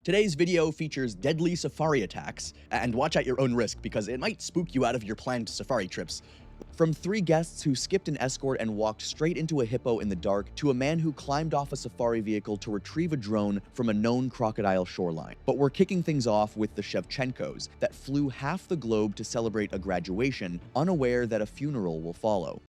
Today's video features deadly safari attacks, and watch at your own risk because it might spook you out of your planned safari trips. From 3 guests who skipped an escort and walked straight into a hippo in the dark, to a man who climbed off a safari vehicle to retrieve a drone from a known crocodile shoreline. But we're kicking things off with the Shevchenkos that flew half the globe to celebrate a graduation, unaware that a funeral will follow.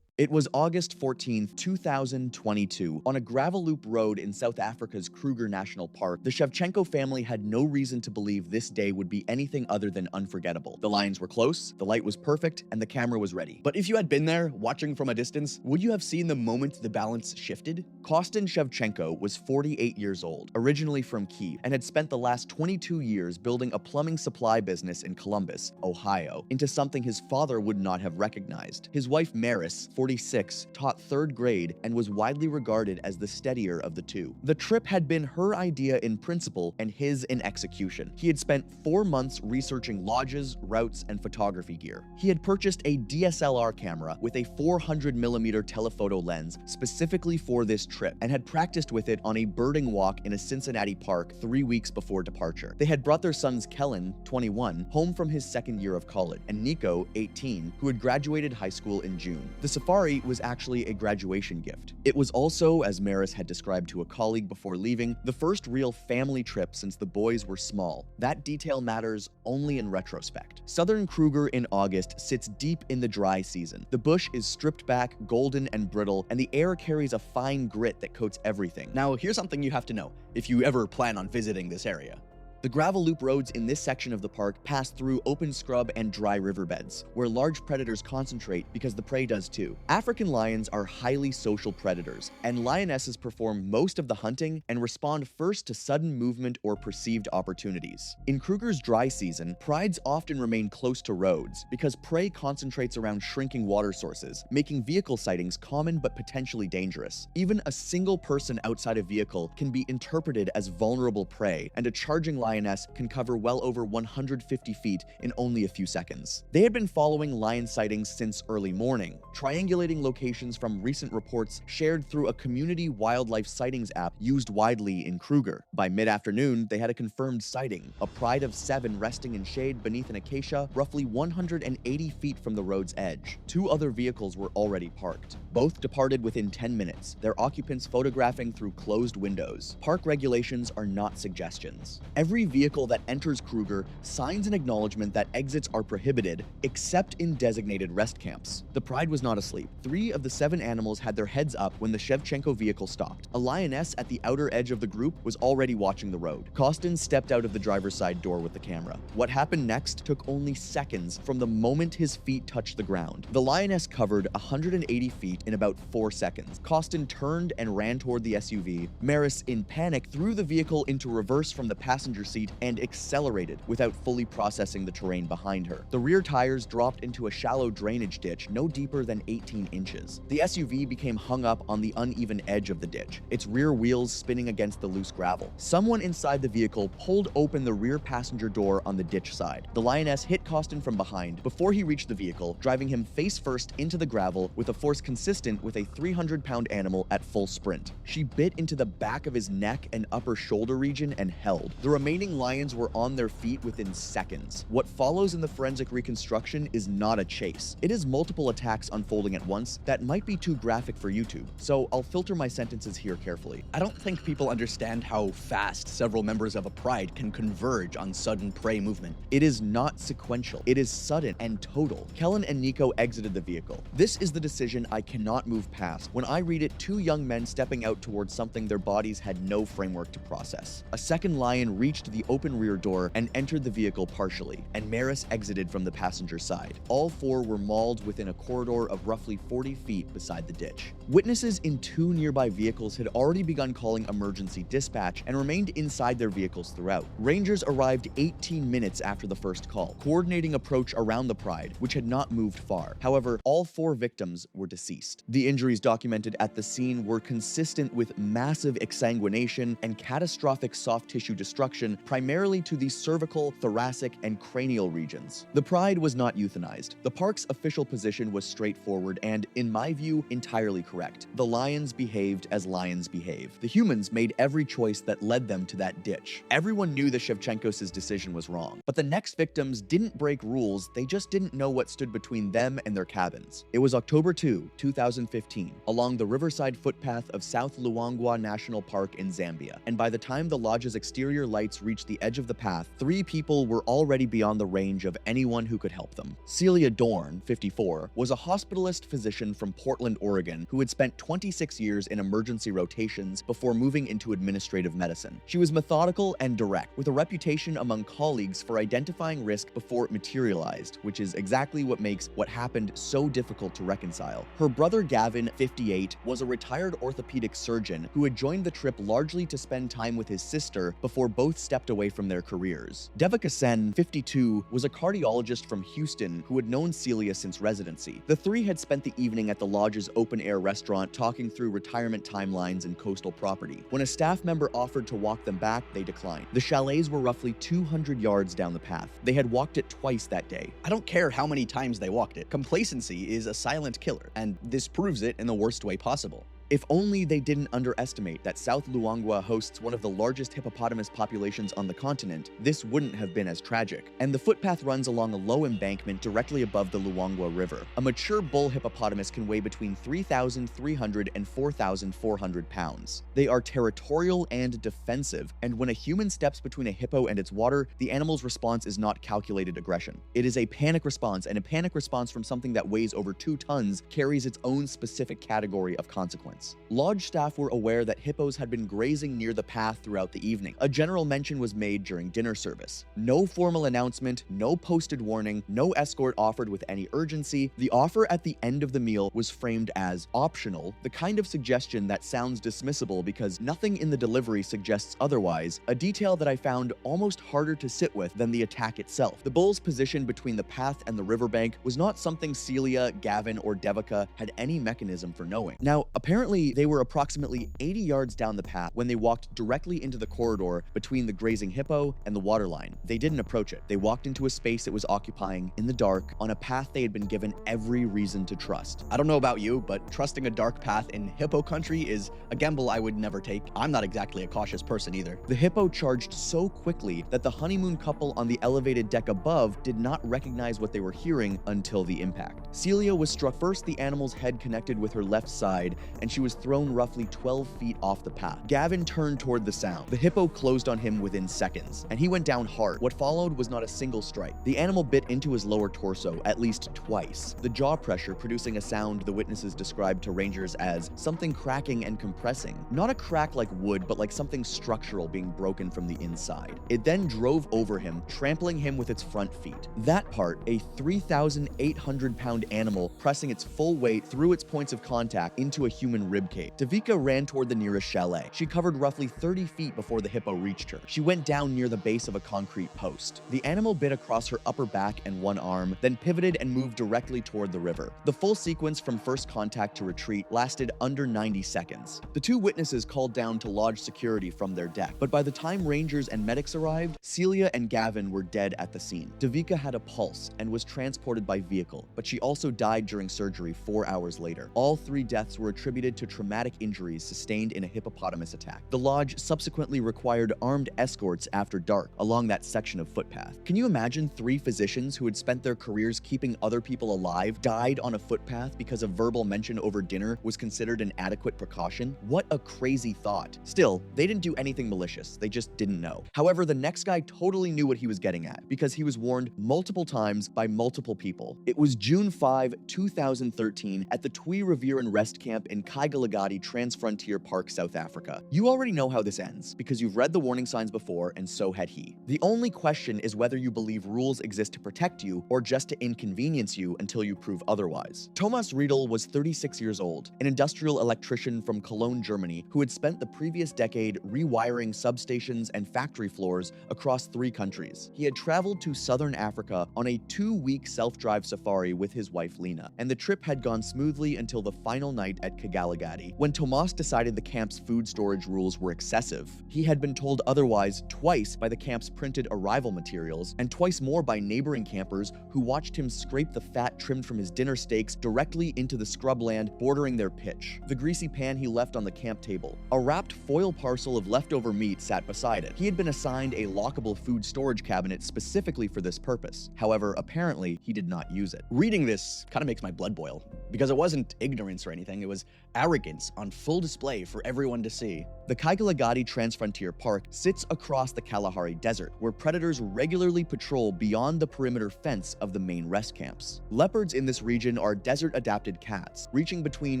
It was August 14, 2022. On a gravel loop road in South Africa's Kruger National Park, the Shevchenko family had no reason to believe this day would be anything other than unforgettable. The lines were close, the light was perfect, and the camera was ready. But if you had been there, watching from a distance, would you have seen the moment the balance shifted? Kostin Shevchenko was 48 years old, originally from Kyiv, and had spent the last 22 years building a plumbing supply business in Columbus, Ohio, into something his father would not have recognized. His wife Maris, 46, taught 3rd grade and was widely regarded as the steadier of the two. The trip had been her idea in principle and his in execution. He had spent 4 months researching lodges, routes, and photography gear. He had purchased a DSLR camera with a 400mm telephoto lens specifically for this trip and had practiced with it on a birding walk in a Cincinnati park 3 weeks before departure. They had brought their sons Kellen, 21, home from his 2nd year of college, and Nico, 18, who had graduated high school in June. The safari was actually a graduation gift. It was also, as Maris had described to a colleague before leaving, the first real family trip since the boys were small. That detail matters only in retrospect. Southern Kruger in August sits deep in the dry season. The bush is stripped back, golden and brittle, and the air carries a fine grit that coats everything. Now, here's something you have to know if you ever plan on visiting this area. The gravel loop roads in this section of the park pass through open scrub and dry riverbeds, where large predators concentrate because the prey does too. African lions are highly social predators, and lionesses perform most of the hunting and respond first to sudden movement or perceived opportunities. In Kruger's dry season, prides often remain close to roads because prey concentrates around shrinking water sources, making vehicle sightings common but potentially dangerous. Even a single person outside a vehicle can be interpreted as vulnerable prey, and a charging lioness can cover well over 150 feet in only a few seconds. They had been following lion sightings since early morning, triangulating locations from recent reports shared through a community wildlife sightings app used widely in Kruger. By mid-afternoon, they had a confirmed sighting, a pride of 7 resting in shade beneath an acacia roughly 180 feet from the road's edge. 2 other vehicles were already parked. Both departed within 10 minutes, their occupants photographing through closed windows. Park regulations are not suggestions. Every vehicle that enters Kruger signs an acknowledgement that exits are prohibited, except in designated rest camps. The pride was not asleep. 3 of the 7 animals had their heads up when the Shevchenko vehicle stopped. A lioness at the outer edge of the group was already watching the road. Kostin stepped out of the driver's side door with the camera. What happened next took only seconds from the moment his feet touched the ground. The lioness covered 180 feet in about 4 seconds. Kostin turned and ran toward the SUV. Maris, in panic, threw the vehicle into reverse from the passenger seat and accelerated without fully processing the terrain behind her. The rear tires dropped into a shallow drainage ditch no deeper than 18 inches. The SUV became hung up on the uneven edge of the ditch, its rear wheels spinning against the loose gravel. Someone inside the vehicle pulled open the rear passenger door on the ditch side. The lioness hit Kostin from behind before he reached the vehicle, driving him face first into the gravel with a force consistent with a 300-pound animal at full sprint. She bit into the back of his neck and upper shoulder region and held. The remaining lions were on their feet within seconds. What follows in the forensic reconstruction is not a chase. It is multiple attacks unfolding at once that might be too graphic for YouTube, so I'll filter my sentences here carefully. I don't think people understand how fast several members of a pride can converge on sudden prey movement. It is not sequential. It is sudden and total. Kellen and Nico exited the vehicle. This is the decision I cannot move past when I read it: 2 young men stepping out towards something their bodies had no framework to process. A second lion reached the open rear door and entered the vehicle partially, and Maris exited from the passenger side. All 4 were mauled within a corridor of roughly 40 feet beside the ditch. Witnesses in 2 nearby vehicles had already begun calling emergency dispatch and remained inside their vehicles throughout. Rangers arrived 18 minutes after the first call, coordinating approach around the pride, which had not moved far. However, all 4 victims were deceased. The injuries documented at the scene were consistent with massive exsanguination and catastrophic soft tissue destruction attention primarily to the cervical, thoracic, and cranial regions. The pride was not euthanized. The park's official position was straightforward and, in my view, entirely correct. The lions behaved as lions behave. The humans made every choice that led them to that ditch. Everyone knew the Shevchenkos' decision was wrong, but the next victims didn't break rules, they just didn't know what stood between them and their cabins. It was October 2, 2015, along the riverside footpath of South Luangwa National Park in Zambia, and by the time the lodge's exterior lights reached the edge of the path, 3 people were already beyond the range of anyone who could help them. Celia Dorn, 54, was a hospitalist physician from Portland, Oregon, who had spent 26 years in emergency rotations before moving into administrative medicine. She was methodical and direct, with a reputation among colleagues for identifying risk before it materialized, which is exactly what makes what happened so difficult to reconcile. Her brother Gavin, 58, was a retired orthopedic surgeon who had joined the trip largely to spend time with his sister before both stepped away from their careers. Devika Sen, 52, was a cardiologist from Houston who had known Celia since residency. The 3 had spent the evening at the lodge's open-air restaurant talking through retirement timelines and coastal property. When a staff member offered to walk them back, they declined. The chalets were roughly 200 yards down the path. They had walked it twice that day. I don't care how many times they walked it. Complacency is a silent killer, and this proves it in the worst way possible. If only they didn't underestimate that South Luangwa hosts one of the largest hippopotamus populations on the continent, this wouldn't have been as tragic. And the footpath runs along a low embankment directly above the Luangwa River. A mature bull hippopotamus can weigh between 3,300 and 4,400 pounds. They are territorial and defensive, and when a human steps between a hippo and its water, the animal's response is not calculated aggression. It is a panic response, and a panic response from something that weighs over 2 tons carries its own specific category of consequence. Lodge staff were aware that hippos had been grazing near the path throughout the evening. A general mention was made during dinner service. No formal announcement, no posted warning, no escort offered with any urgency. The offer at the end of the meal was framed as optional, the kind of suggestion that sounds dismissible because nothing in the delivery suggests otherwise, a detail that I found almost harder to sit with than the attack itself. The bull's position between the path and the riverbank was not something Celia, Gavin, or Devika had any mechanism for knowing. Now, apparently they were approximately 80 yards down the path when they walked directly into the corridor between the grazing hippo and the waterline. They didn't approach it. They walked into a space it was occupying in the dark on a path they had been given every reason to trust. I don't know about you, but trusting a dark path in hippo country is a gamble I would never take. I'm not exactly a cautious person either. The hippo charged so quickly that the honeymoon couple on the elevated deck above did not recognize what they were hearing until the impact. Celia was struck first. The animal's head connected with her left side, and she was thrown roughly 12 feet off the path. Gavin turned toward the sound. The hippo closed on him within seconds, and he went down hard. What followed was not a single strike. The animal bit into his lower torso at least twice, the jaw pressure producing a sound the witnesses described to rangers as something cracking and compressing. Not a crack like wood, but like something structural being broken from the inside. It then drove over him, trampling him with its front feet. That part, a 3,800-pound animal pressing its full weight through its points of contact into a human ribcage. Devika ran toward the nearest chalet. She covered roughly 30 feet before the hippo reached her. She went down near the base of a concrete post. The animal bit across her upper back and one arm, then pivoted and moved directly toward the river. The full sequence from first contact to retreat lasted under 90 seconds. The 2 witnesses called down to lodge security from their deck, but by the time rangers and medics arrived, Celia and Gavin were dead at the scene. Devika had a pulse and was transported by vehicle, but she also died during surgery 4 hours later. All 3 deaths were attributed to traumatic injuries sustained in a hippopotamus attack. The lodge subsequently required armed escorts after dark along that section of footpath. Can you imagine 3 physicians who had spent their careers keeping other people alive died on a footpath because a verbal mention over dinner was considered an adequate precaution? What a crazy thought. Still, they didn't do anything malicious. They just didn't know. However, the next guy totally knew what he was getting at because he was warned multiple times by multiple people. It was June 5, 2013 at the Tui Revier Rest Camp in Kaigalagadi Transfrontier Park, South Africa. You already know how this ends because you've read the warning signs before, and so had he. The only question is whether you believe rules exist to protect you or just to inconvenience you until you prove otherwise. Thomas Riedel was 36 years old, an industrial electrician from Cologne, Germany, who had spent the previous decade rewiring substations and factory floors across 3 countries. He had traveled to southern Africa on a 2-week self-drive safari with his wife Lena, and the trip had gone smoothly until the final night at Kigali. Kgalagadi. When Tomas decided the camp's food storage rules were excessive, he had been told otherwise twice by the camp's printed arrival materials, and twice more by neighboring campers who watched him scrape the fat trimmed from his dinner steaks directly into the scrubland bordering their pitch. The greasy pan he left on the camp table. A wrapped foil parcel of leftover meat sat beside it. He had been assigned a lockable food storage cabinet specifically for this purpose. However, apparently, he did not use it. Reading this kind of makes my blood boil, because it wasn't ignorance or anything, it was arrogance on full display for everyone to see. The Kgalagadi Transfrontier Park sits across the Kalahari Desert, where predators regularly patrol beyond the perimeter fence of the main rest camps. Leopards in this region are desert-adapted cats, reaching between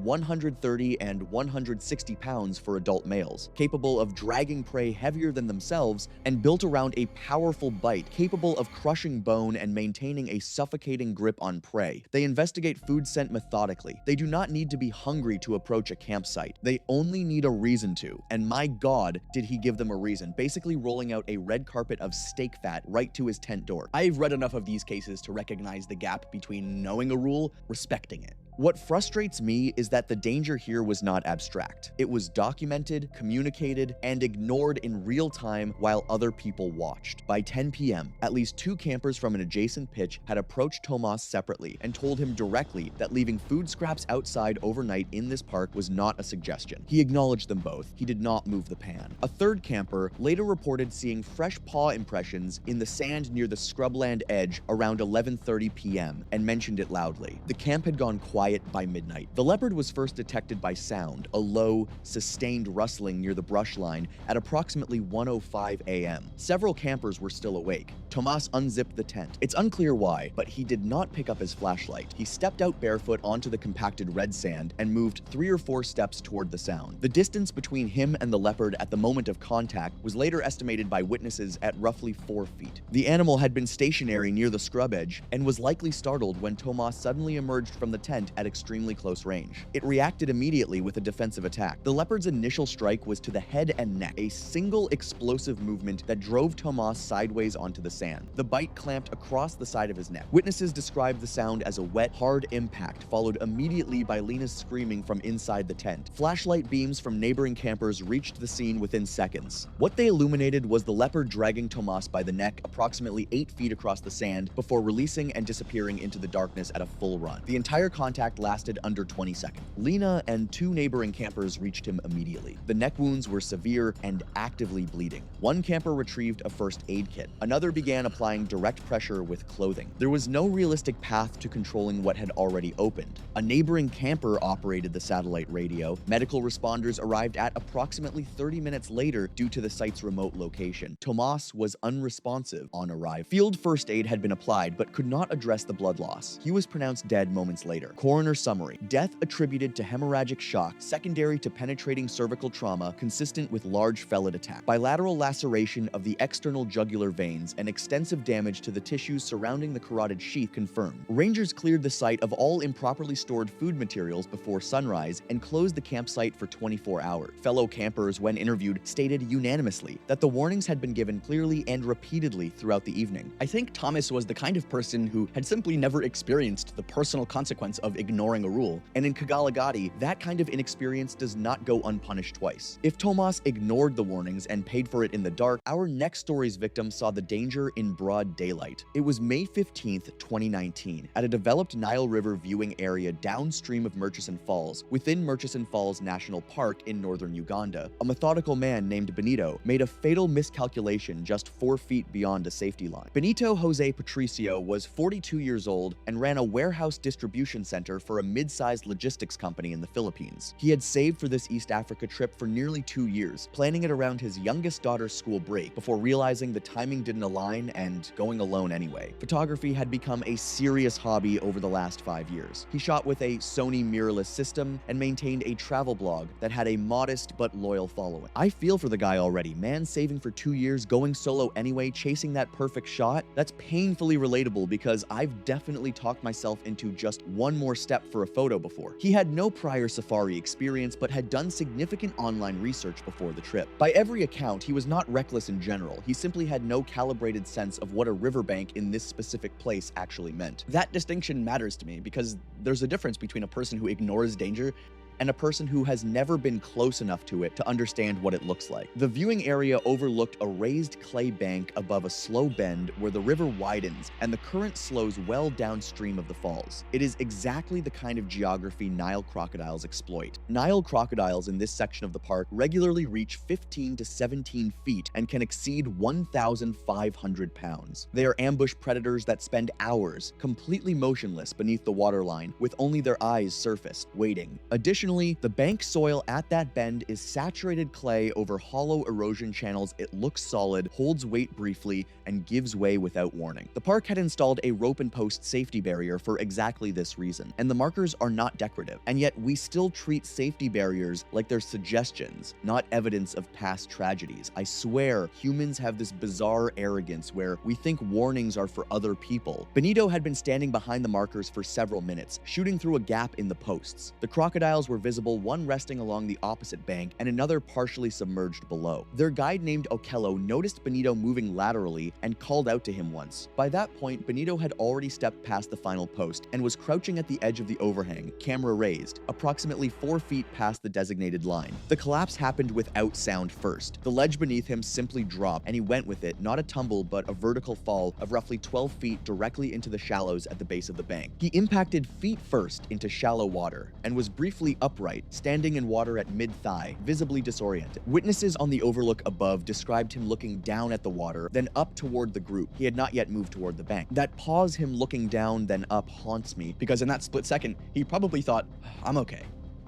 130 and 160 pounds for adult males, capable of dragging prey heavier than themselves and built around a powerful bite capable of crushing bone and maintaining a suffocating grip on prey. They investigate food scent methodically. They do not need to be hungry to approach a campsite. They only need a reason to. And my God, did he give them a reason, basically rolling out a red carpet of steak fat right to his tent door. I've read enough of these cases to recognize the gap between knowing a rule, respecting it. What frustrates me is that the danger here was not abstract. It was documented, communicated, and ignored in real time while other people watched. By 10 p.m., at least 2 campers from an adjacent pitch had approached Tomas separately and told him directly that leaving food scraps outside overnight in this park was not a suggestion. He acknowledged them both. He did not move the pan. A third camper later reported seeing fresh paw impressions in the sand near the scrubland edge around 11:30 p.m. and mentioned it loudly. The camp had gone quiet by midnight. The leopard was first detected by sound, a low, sustained rustling near the brush line at approximately 1:05 a.m. Several campers were still awake. Tomas unzipped the tent. It's unclear why, but he did not pick up his flashlight. He stepped out barefoot onto the compacted red sand and moved 3 or 4 steps toward the sound. The distance between him and the leopard at the moment of contact was later estimated by witnesses at roughly 4 feet. The animal had been stationary near the scrub edge and was likely startled when Tomas suddenly emerged from the tent at extremely close range. It reacted immediately with a defensive attack. The leopard's initial strike was to the head and neck, a single explosive movement that drove Tomas sideways onto the sand. The bite clamped across the side of his neck. Witnesses described the sound as a wet, hard impact, followed immediately by Lena's screaming from inside the tent. Flashlight beams from neighboring campers reached the scene within seconds. What they illuminated was the leopard dragging Tomas by the neck approximately 8 feet across the sand before releasing and disappearing into the darkness at a full run. The entire contact lasted under 20 seconds. Lena and 2 neighboring campers reached him immediately. The neck wounds were severe and actively bleeding. One camper retrieved a first aid kit. Another began applying direct pressure with clothing. There was no realistic path to controlling what had already opened. A neighboring camper operated the satellite radio. Medical responders arrived at approximately 30 minutes later due to the site's remote location. Tomas was unresponsive on arrival. Field first aid had been applied but could not address the blood loss. He was pronounced dead moments later. Coroner summary: death attributed to hemorrhagic shock secondary to penetrating cervical trauma consistent with large felid attack, bilateral laceration of the external jugular veins, and extensive damage to the tissues surrounding the carotid sheath confirmed. Rangers cleared the site of all improperly stored food materials before sunrise and closed the campsite for 24 hours. Fellow campers, when interviewed, stated unanimously that the warnings had been given clearly and repeatedly throughout the evening. I think Thomas was the kind of person who had simply never experienced the personal consequence of ignoring a rule, and in Kgalagadi, that kind of inexperience does not go unpunished twice. If Tomas ignored the warnings and paid for it in the dark, our next story's victim saw the danger in broad daylight. It was May 15th, 2019, at a developed Nile River viewing area downstream of Murchison Falls, within Murchison Falls National Park in northern Uganda. A methodical man named Benito made a fatal miscalculation just 4 feet beyond a safety line. Benito Jose Patricio was 42 years old and ran a warehouse distribution center for a mid-sized logistics company in the Philippines. He had saved for this East Africa trip for nearly 2 years, planning it around his youngest daughter's school break before realizing the timing didn't align and going alone anyway. Photography had become a serious hobby over the last 5 years. He shot with a Sony mirrorless system and maintained a travel blog that had a modest but loyal following. I feel for the guy already. Man saving for 2 years, going solo anyway, chasing that perfect shot. That's painfully relatable because I've definitely talked myself into just one more step for a photo before. He had no prior safari experience but had done significant online research before the trip. By every account, he was not reckless in general. He simply had no calibrated sense of what a riverbank in this specific place actually meant. That distinction matters to me because there's a difference between a person who ignores danger and a person who has never been close enough to it to understand what it looks like. The viewing area overlooked a raised clay bank above a slow bend where the river widens and the current slows well downstream of the falls. It is exactly the kind of geography Nile crocodiles exploit. Nile crocodiles in this section of the park regularly reach 15 to 17 feet and can exceed 1,500 pounds. They are ambush predators that spend hours completely motionless beneath the waterline with only their eyes surfaced, waiting. Additionally, the bank soil at that bend is saturated clay over hollow erosion channels. It looks solid, holds weight briefly, and gives way without warning. The park had installed a rope and post safety barrier for exactly this reason, and the markers are not decorative. And yet we still treat safety barriers like they're suggestions, not evidence of past tragedies. I swear, humans have this bizarre arrogance where we think warnings are for other people. Benito had been standing behind the markers for several minutes, shooting through a gap in the posts. The crocodiles were visible, one resting along the opposite bank and another partially submerged below. Their guide named Okello noticed Benito moving laterally and called out to him once. By that point, Benito had already stepped past the final post and was crouching at the edge of the overhang, camera raised, approximately 4 feet past the designated line. The collapse happened without sound first. The ledge beneath him simply dropped, and he went with it, not a tumble but a vertical fall of roughly 12 feet directly into the shallows at the base of the bank. He impacted feet first into shallow water and was briefly upright, standing in water at mid-thigh, visibly disoriented. Witnesses on the overlook above described him looking down at the water, then up toward the group. He had not yet moved toward the bank. That pause, him looking down then up, haunts me, because in that split second, he probably thought, I'm okay,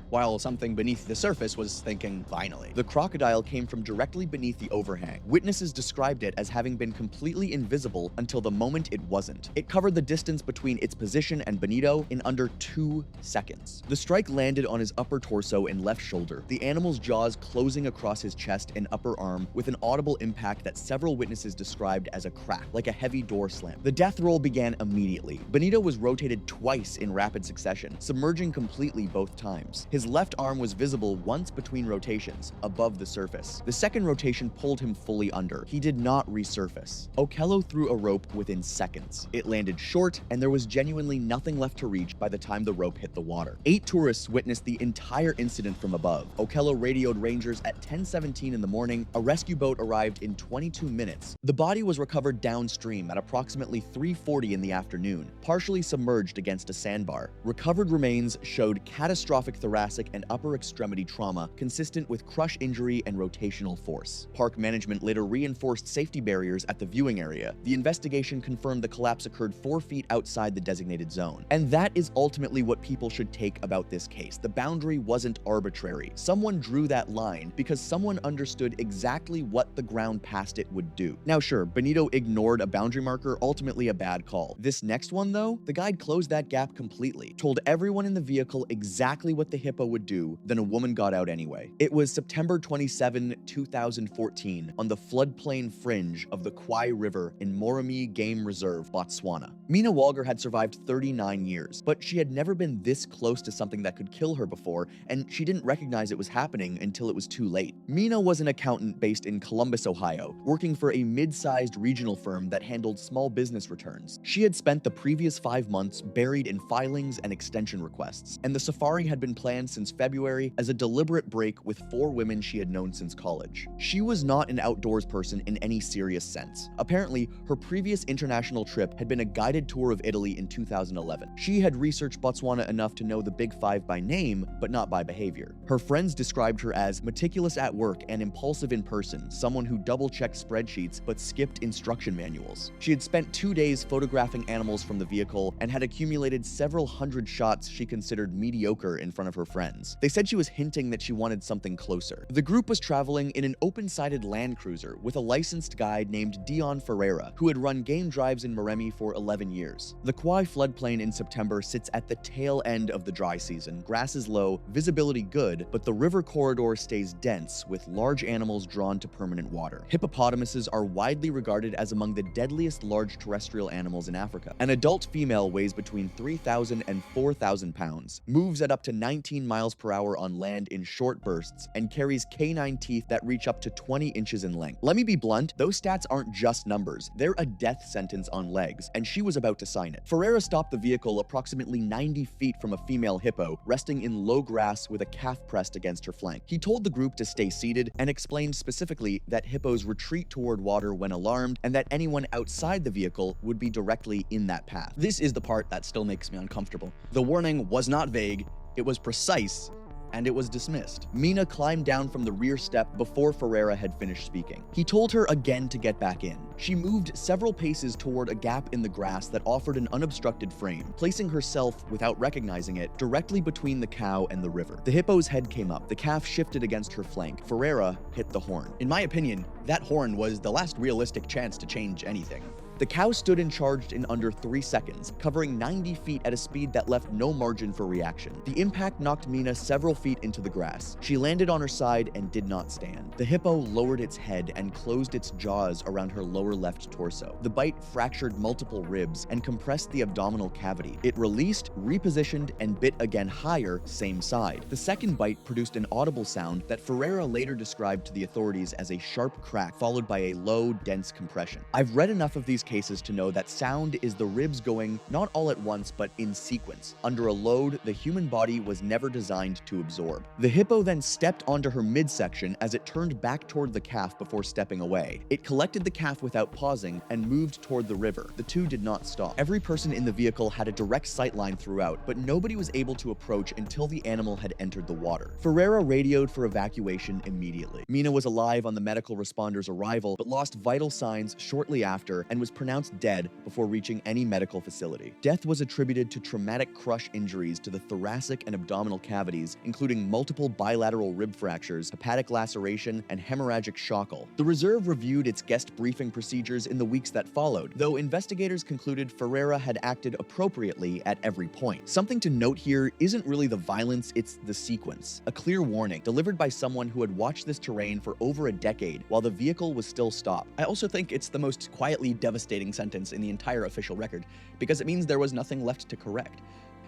while something beneath the surface was thinking, finally. The crocodile came from directly beneath the overhang. Witnesses described it as having been completely invisible until the moment it wasn't. It covered the distance between its position and Benito in under 2 seconds. The strike landed on his upper torso and left shoulder, the animal's jaws closing across his chest and upper arm with an audible impact that several witnesses described as a crack, like a heavy door slam. The death roll began immediately. Benito was rotated twice in rapid succession, submerging completely both times. His left arm was visible once between rotations, above the surface. The second rotation pulled him fully under. He did not resurface. Okello threw a rope within seconds. It landed short, and there was genuinely nothing left to reach by the time the rope hit the water. 8 tourists witnessed the entire incident from above. Okello radioed rangers at 10:17 in the morning. A rescue boat arrived in 22 minutes. The body was recovered downstream at approximately 3:40 in the afternoon, partially submerged against a sandbar. Recovered remains showed catastrophic thoracic and upper extremity trauma consistent with crush injury and rotational force. Park management later reinforced safety barriers at the viewing area. The investigation confirmed the collapse occurred 4 feet outside the designated zone. And that is ultimately what people should take about this case. The boundary wasn't arbitrary. Someone drew that line because someone understood exactly what the ground past it would do. Now sure, Benito ignored a boundary marker, ultimately a bad call. This next one though, the guide closed that gap completely, told everyone in the vehicle exactly what the hippo would do, then a woman got out anyway. It was September 27, 2014, on the floodplain fringe of the Kwai River in Moremi Game Reserve, Botswana. Mina Walger had survived 39 years, but she had never been this close to something that could kill her before, and she didn't recognize it was happening until it was too late. Mina was an accountant based in Columbus, Ohio, working for a mid-sized regional firm that handled small business returns. She had spent the previous 5 months buried in filings and extension requests, and the safari had been planned since February as a deliberate break with 4 women she had known since college. She was not an outdoors person in any serious sense. Apparently, her previous international trip had been a guided tour of Italy in 2011. She had researched Botswana enough to know the Big Five by name, but not by behavior. Her friends described her as meticulous at work and impulsive in person, someone who double-checked spreadsheets but skipped instruction manuals. She had spent 2 days photographing animals from the vehicle and had accumulated several hundred shots she considered mediocre in front of her friends. They said she was hinting that she wanted something closer. The group was traveling in an open-sided Land Cruiser with a licensed guide named Dion Ferreira, who had run game drives in Moremi for 11 years. The Kwai floodplain in September sits at the tail end of the dry season. Grass is low, visibility good, but the river corridor stays dense with large animals drawn to permanent water. Hippopotamuses are widely regarded as among the deadliest large terrestrial animals in Africa. An adult female weighs between 3,000 and 4,000 pounds, moves at up to 19 15 miles per hour on land in short bursts and carries canine teeth that reach up to 20 inches in length. Let me be blunt, those stats aren't just numbers, they're a death sentence on legs, and she was about to sign it. Ferreira stopped the vehicle approximately 90 feet from a female hippo, resting in low grass with a calf pressed against her flank. He told the group to stay seated and explained specifically that hippos retreat toward water when alarmed and that anyone outside the vehicle would be directly in that path. This is the part that still makes me uncomfortable. The warning was not vague, it was precise, and it was dismissed. Mina climbed down from the rear step before Ferreira had finished speaking. He told her again to get back in. She moved several paces toward a gap in the grass that offered an unobstructed frame, placing herself, without recognizing it, directly between the cow and the river. The hippo's head came up, the calf shifted against her flank. Ferreira hit the horn. In my opinion, that horn was the last realistic chance to change anything. The cow stood and charged in under 3 seconds, covering 90 feet at a speed that left no margin for reaction. The impact knocked Mina several feet into the grass. She landed on her side and did not stand. The hippo lowered its head and closed its jaws around her lower left torso. The bite fractured multiple ribs and compressed the abdominal cavity. It released, repositioned, and bit again higher, same side. The second bite produced an audible sound that Ferreira later described to the authorities as a sharp crack followed by a low, dense compression. I've read enough of these cases to know that sound is the ribs going not all at once but in sequence. Under a load the human body was never designed to absorb. The hippo then stepped onto her midsection as it turned back toward the calf before stepping away. It collected the calf without pausing and moved toward the river. The two did not stop. Every person in the vehicle had a direct sight line throughout, but nobody was able to approach until the animal had entered the water. Ferreira radioed for evacuation immediately. Mina was alive on the medical responders' arrival but lost vital signs shortly after and was pronounced dead before reaching any medical facility. Death was attributed to traumatic crush injuries to the thoracic and abdominal cavities, including multiple bilateral rib fractures, hepatic laceration, and hemorrhagic shockle. The reserve reviewed its guest briefing procedures in the weeks that followed, though investigators concluded Ferreira had acted appropriately at every point. Something to note here isn't really the violence, it's the sequence. A clear warning, delivered by someone who had watched this terrain for over a decade while the vehicle was still stopped. I also think it's the most quietly devastating sentence in the entire official record, because it means there was nothing left to correct.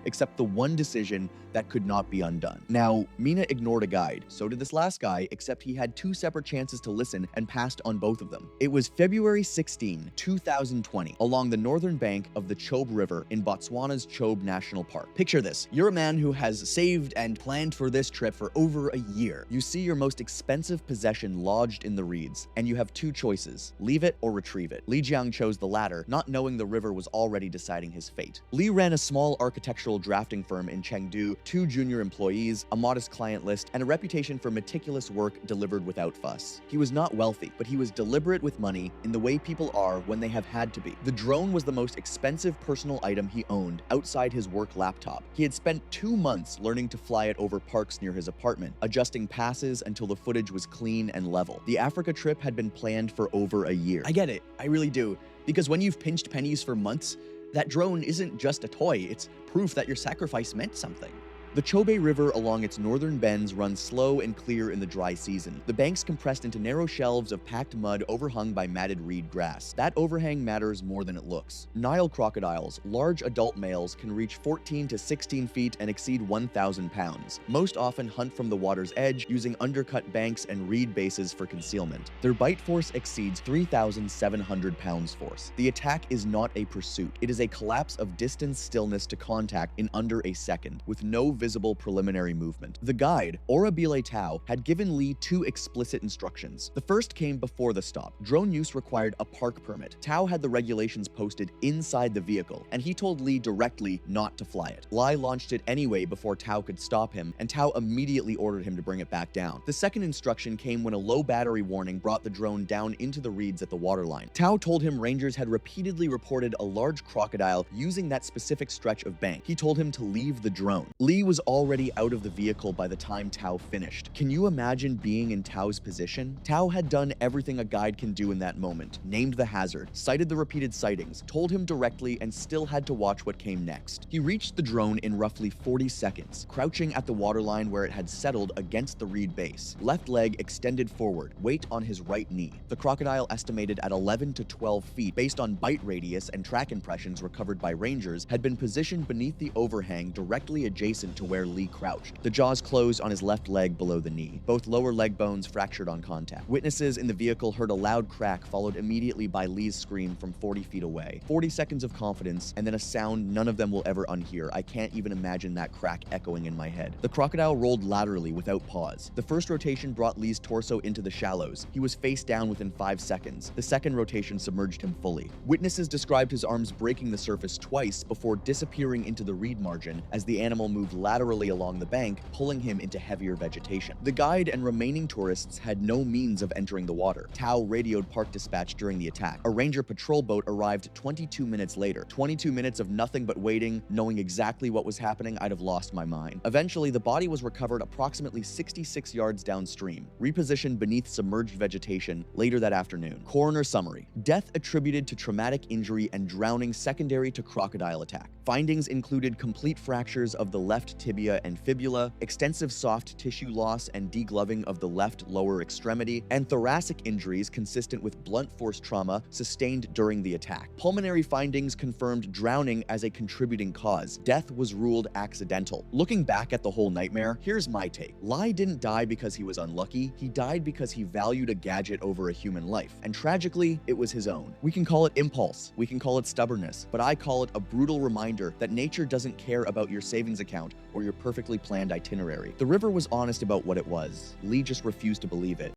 Except the one decision that could not be undone. Now, Mina ignored a guide. So did this last guy, except he had 2 separate chances to listen and passed on both of them. It was February 16, 2020, along the northern bank of the Chobe River in Botswana's Chobe National Park. Picture this. You're a man who has saved and planned for this trip for over a year. You see your most expensive possession lodged in the reeds, and you have 2 choices, leave it or retrieve it. Li Jiang chose the latter, not knowing the river was already deciding his fate. Li ran a small architectural drafting firm in Chengdu, 2 junior employees, a modest client list, and a reputation for meticulous work delivered without fuss. He was not wealthy, but he was deliberate with money in the way people are when they have had to be. The drone was the most expensive personal item he owned outside his work laptop. He had spent 2 months learning to fly it over parks near his apartment, adjusting passes until the footage was clean and level. The Africa trip had been planned for over a year. I get it, I really do, because when you've pinched pennies for months, that drone isn't just a toy, it's proof that your sacrifice meant something. The Chobe River along its northern bends runs slow and clear in the dry season. The banks compressed into narrow shelves of packed mud overhung by matted reed grass. That overhang matters more than it looks. Nile crocodiles, large adult males, can reach 14 to 16 feet and exceed 1,000 pounds. Most often hunt from the water's edge using undercut banks and reed bases for concealment. Their bite force exceeds 3,700 pounds force. The attack is not a pursuit. It is a collapse of distance stillness to contact in under a second, with no visible preliminary movement. The guide, Orabile Tao, had given Li 2 explicit instructions. The first came before the stop. Drone use required a park permit. Tao had the regulations posted inside the vehicle, and he told Li directly not to fly it. Li launched it anyway before Tao could stop him, and Tao immediately ordered him to bring it back down. The second instruction came when a low battery warning brought the drone down into the reeds at the waterline. Tao told him rangers had repeatedly reported a large crocodile using that specific stretch of bank. He told him to leave the drone. Li was already out of the vehicle by the time Tao finished. Can you imagine being in Tao's position? Tao had done everything a guide can do in that moment, named the hazard, cited the repeated sightings, told him directly, and still had to watch what came next. He reached the drone in roughly 40 seconds, crouching at the waterline where it had settled against the reed base. Left leg extended forward, weight on his right knee. The crocodile, estimated at 11 to 12 feet based on bite radius and track impressions recovered by rangers, had been positioned beneath the overhang directly adjacent to to where Lee crouched. The jaws closed on his left leg below the knee. Both lower leg bones fractured on contact. Witnesses in the vehicle heard a loud crack followed immediately by Lee's scream from 40 feet away. 40 seconds of confidence, and then a sound none of them will ever unhear. I can't even imagine that crack echoing in my head. The crocodile rolled laterally without pause. The first rotation brought Lee's torso into the shallows. He was face down within 5 seconds. The second rotation submerged him fully. Witnesses described his arms breaking the surface twice before disappearing into the reed margin as the animal moved laterally along the bank, pulling him into heavier vegetation. The guide and remaining tourists had no means of entering the water. Tao radioed park dispatch during the attack. A ranger patrol boat arrived 22 minutes later. 22 minutes of nothing but waiting, knowing exactly what was happening. I'd have lost my mind. Eventually, the body was recovered approximately 66 yards downstream, repositioned beneath submerged vegetation later that afternoon. Coroner summary: death attributed to traumatic injury and drowning secondary to crocodile attack. Findings included complete fractures of the left tibia and fibula, extensive soft tissue loss and degloving of the left lower extremity, and thoracic injuries consistent with blunt force trauma sustained during the attack. Pulmonary findings confirmed drowning as a contributing cause. Death was ruled accidental. Looking back at the whole nightmare, here's my take. Lai didn't die because he was unlucky. He died because he valued a gadget over a human life. And tragically, it was his own. We can call it impulse. We can call it stubbornness. But I call it a brutal reminder that nature doesn't care about your savings account or your perfectly planned itinerary. The river was honest about what it was. Lee just refused to believe it.